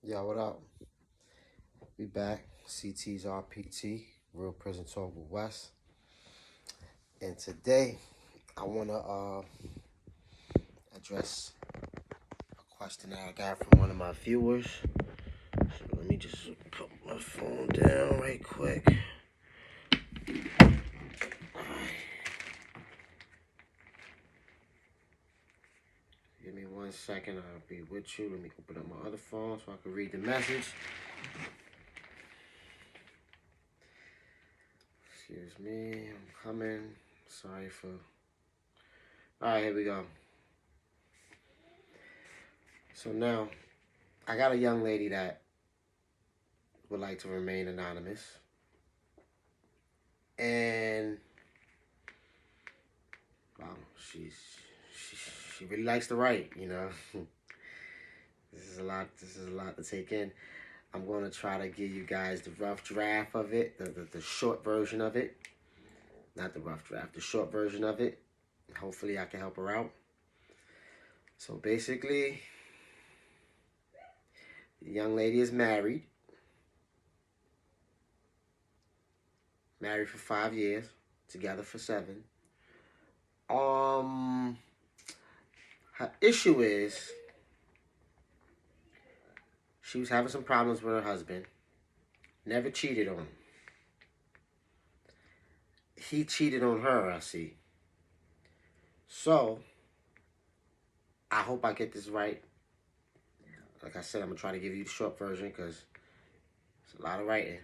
Yo, what up? We back. CT's RPT, Real Prison Talk with West. And today, I want to address a question that I got from one of my viewers. So let me just put my phone down right quick. Give me 1 second. I'll be with you. Let me open up my other phone so I can read the message. Excuse me. I'm coming. Sorry for... Alright, here we go. So now, I got a young lady that would like to remain anonymous. And wow, she really likes to write, you know. This is a lot to take in. I'm going to try to give you guys the rough draft of it, the short version of it. Not the rough draft, the short version of it. Hopefully I can help her out. So basically, the young lady is married. Married for 5 years, together for 7. Her issue is she was having some problems with her husband. Never cheated on him. He cheated on her, I see. So, I hope I get this right. Like I said, I'm going to try to give you the short version because it's a lot of writing.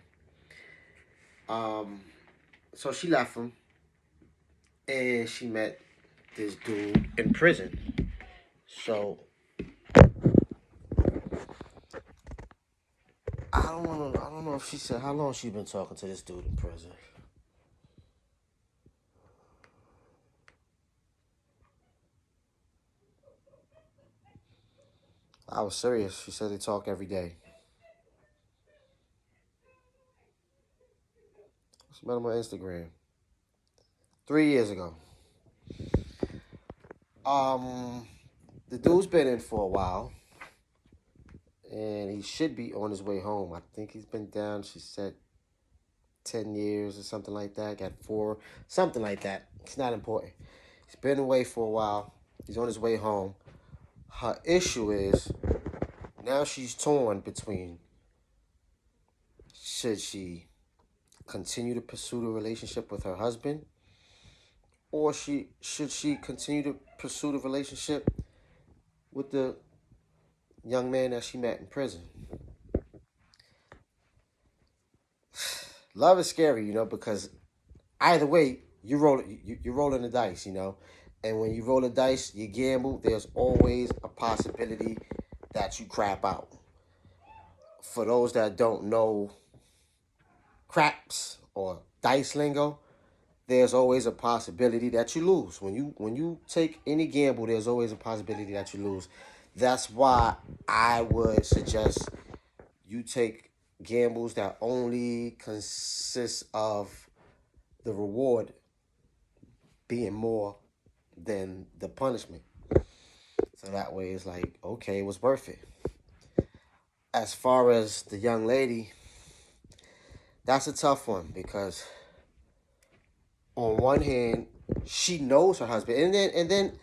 So she left him. And she met this dude in prison. So, I don't know if she said how long she been talking to this dude in prison. I was serious. She said they talk every day. She met him on Instagram 3 years ago. The dude's been in for a while, and he should be on his way home. I think he's been down, she said, 10 years or something like that. Got 4, something like that. It's not important. He's been away for a while. He's on his way home. Her issue is now she's torn between should she continue to pursue the relationship with her husband, or should she continue to pursue the relationship with the young man that she met in prison. Love is scary, you know, because either way, you're rolling the dice, you know. And when you roll the dice, you gamble, there's always a possibility that you crap out. For those that don't know craps or dice lingo, there's always a possibility that you lose. When you take any gamble, there's always a possibility that you lose. That's why I would suggest you take gambles that only consist of the reward being more than the punishment. So that way it's like, okay, it was worth it. As far as the young lady, that's a tough one because on one hand, she knows her husband. And then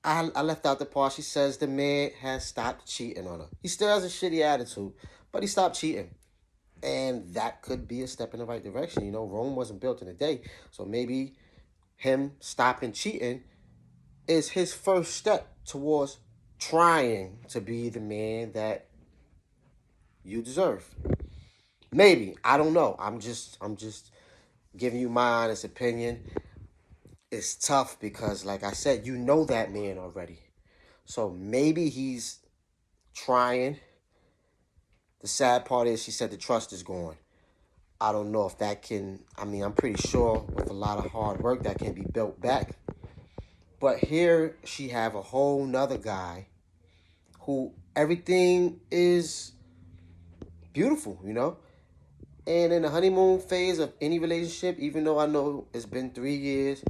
I left out the part. She says the man has stopped cheating on her. He still has a shitty attitude, but he stopped cheating. And that could be a step in the right direction. You know, Rome wasn't built in a day. So maybe him stopping cheating is his first step towards trying to be the man that you deserve. Maybe. I don't know. I'm just giving you my honest opinion. It's tough because, like I said, you know that man already. So maybe he's trying. The sad part is she said the trust is gone. I don't know if that can, I'm pretty sure with a lot of hard work that can be built back. But here she have a whole nother guy who everything is beautiful, you know? And in the honeymoon phase of any relationship, even though I know it's been 3 years,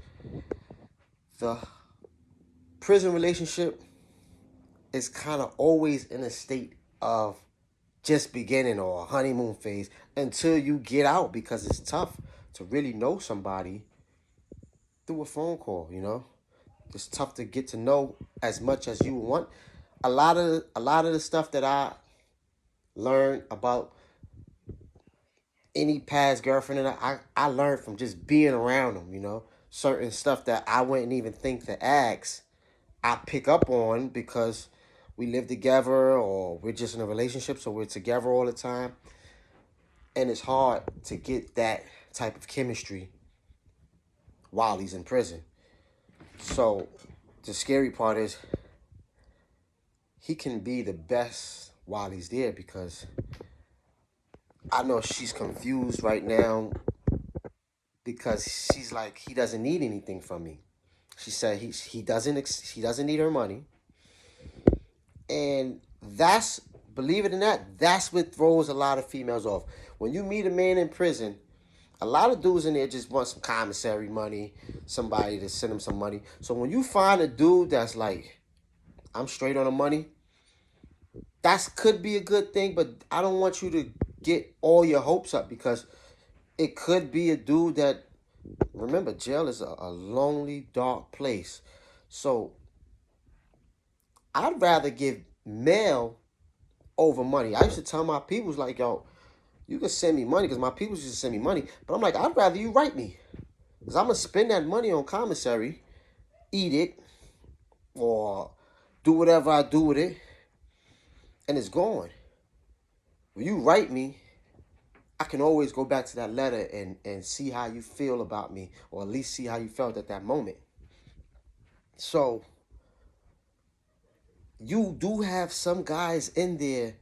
the prison relationship is kind of always in a state of just beginning or a honeymoon phase until you get out, because it's tough to really know somebody through a phone call, you know? It's tough to get to know as much as you want. A lot of the stuff that I learned about any past girlfriend and I learned from just being around them, you know? Certain stuff that I wouldn't even think to ask, I pick up on because we live together or we're just in a relationship, so we're together all the time. And it's hard to get that type of chemistry while he's in prison. So the scary part is he can be the best while he's there, because I know she's confused right now because she's like, he doesn't need anything from me. She said he doesn't need her money. And that's, believe it or not, that's what throws a lot of females off. When you meet a man in prison, a lot of dudes in there just want some commissary money, somebody to send them some money. So when you find a dude that's like, I'm straight on the money, that could be a good thing, but I don't want you to get all your hopes up, because it could be a dude that, remember, jail is a lonely, dark place. So I'd rather give mail over money. I used to tell my peoples, like, yo, you can send me money, because my peoples used to send me money. But I'm like, I'd rather you write me, because I'm going to spend that money on commissary, eat it, or do whatever I do with it, and it's gone. When you write me, I can always go back to that letter and see how you feel about me, or at least see how you felt at that moment. So you do have some guys in there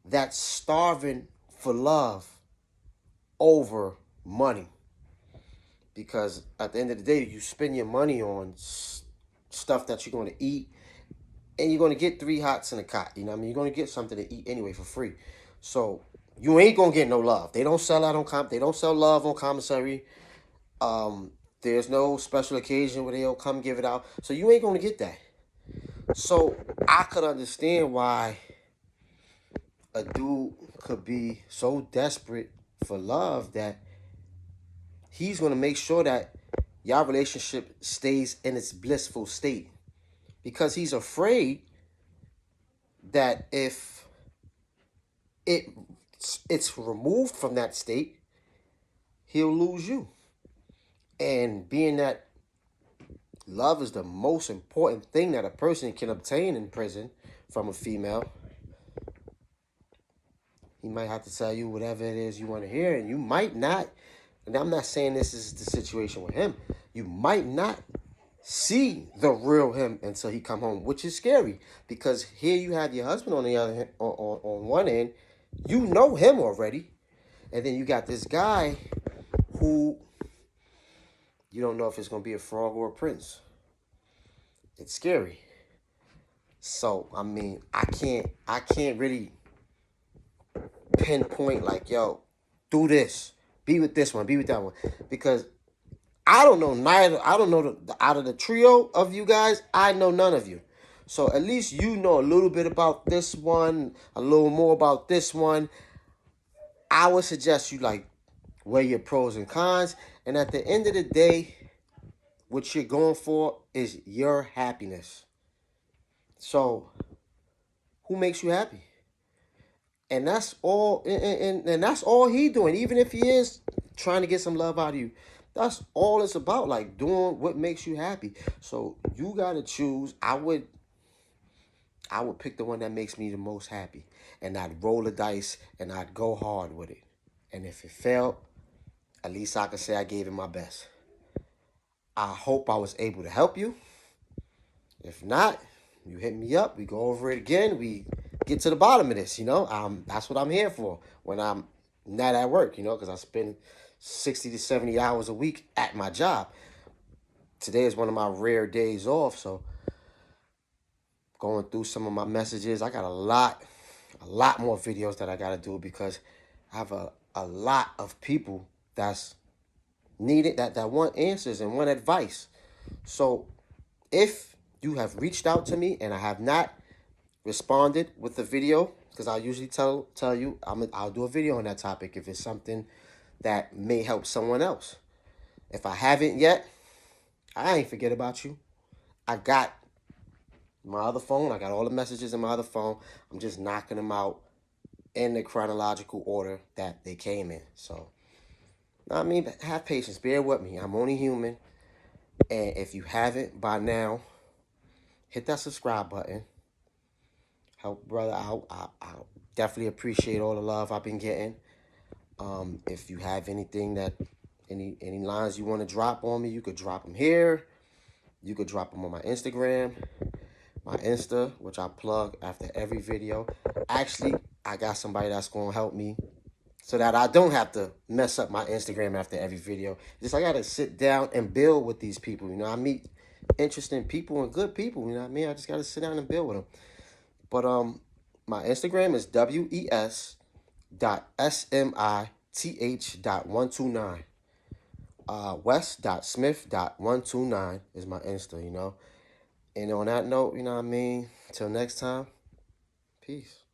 that's starving for love over money, because at the end of the day, you spend your money on stuff that you're going to eat, and you're going to get 3 hots in a cot. You know what I mean? You're going to get something to eat anyway for free. So you ain't going to get no love. They don't sell out on they don't sell love on commissary. There's no special occasion where they'll come give it out. So you ain't going to get that. So I could understand why a dude could be so desperate for love that he's going to make sure that your relationship stays in its blissful state, because he's afraid that if it's removed from that state, he'll lose you. And being that love is the most important thing that a person can obtain in prison from a female, he might have to tell you whatever it is you want to hear, and you might not, and I'm not saying this is the situation with him, you might not see the real him until he come home, which is scary, because here you have your husband on the other hand, on one end, you know him already, and then you got this guy who you don't know if it's going to be a frog or a prince. It's scary. So I mean, I can't really pinpoint like, yo, do this, be with this one, be with that one, because I don't know out of the trio of you guys, I know none of you. So at least you know a little bit about this one, a little more about this one. I would suggest you like weigh your pros and cons, and at the end of the day, what you're going for is your happiness. So who makes you happy? And that's all, and that's all he doing. Even if he is trying to get some love out of you, that's all it's about. Like doing what makes you happy. So you gotta choose. I would pick the one that makes me the most happy, and I'd roll the dice and I'd go hard with it. And if it failed, at least I could say I gave it my best. I hope I was able to help you. If not, you hit me up. We go over it again. We get to the bottom of this, you know. That's what I'm here for when I'm not at work, you know, because I spend 60 to 70 hours a week at my job. Today is one of my rare days off, so going through some of my messages, I got a lot more videos that I got to do, because I have a lot of people that's needed, that want answers and want advice. So if you have reached out to me and I have not responded with the video, because I usually tell you I'll do a video on that topic if it's something that may help someone else. If I haven't yet, I ain't forget about you. I got my other phone. I got all the messages in my other phone. I'm just knocking them out in the chronological order that they came in. So, I mean, have patience. Bear with me. I'm only human. And if you haven't by now, hit that subscribe button. Help brother out. I definitely appreciate all the love I've been getting. If you have anything that any lines you want to drop on me, you could drop them here. You could drop them on my Instagram, my Insta, which I plug after every video. Actually, I got somebody that's going to help me so that I don't have to mess up my Instagram after every video. Just I got to sit down and build with these people. You know, I meet interesting people and good people. You know what I mean? I just got to sit down and build with them. But my Instagram is wes.smith.129. Wes.smith.129 is my Insta, you know. And on that note, you know what I mean? Till next time, peace.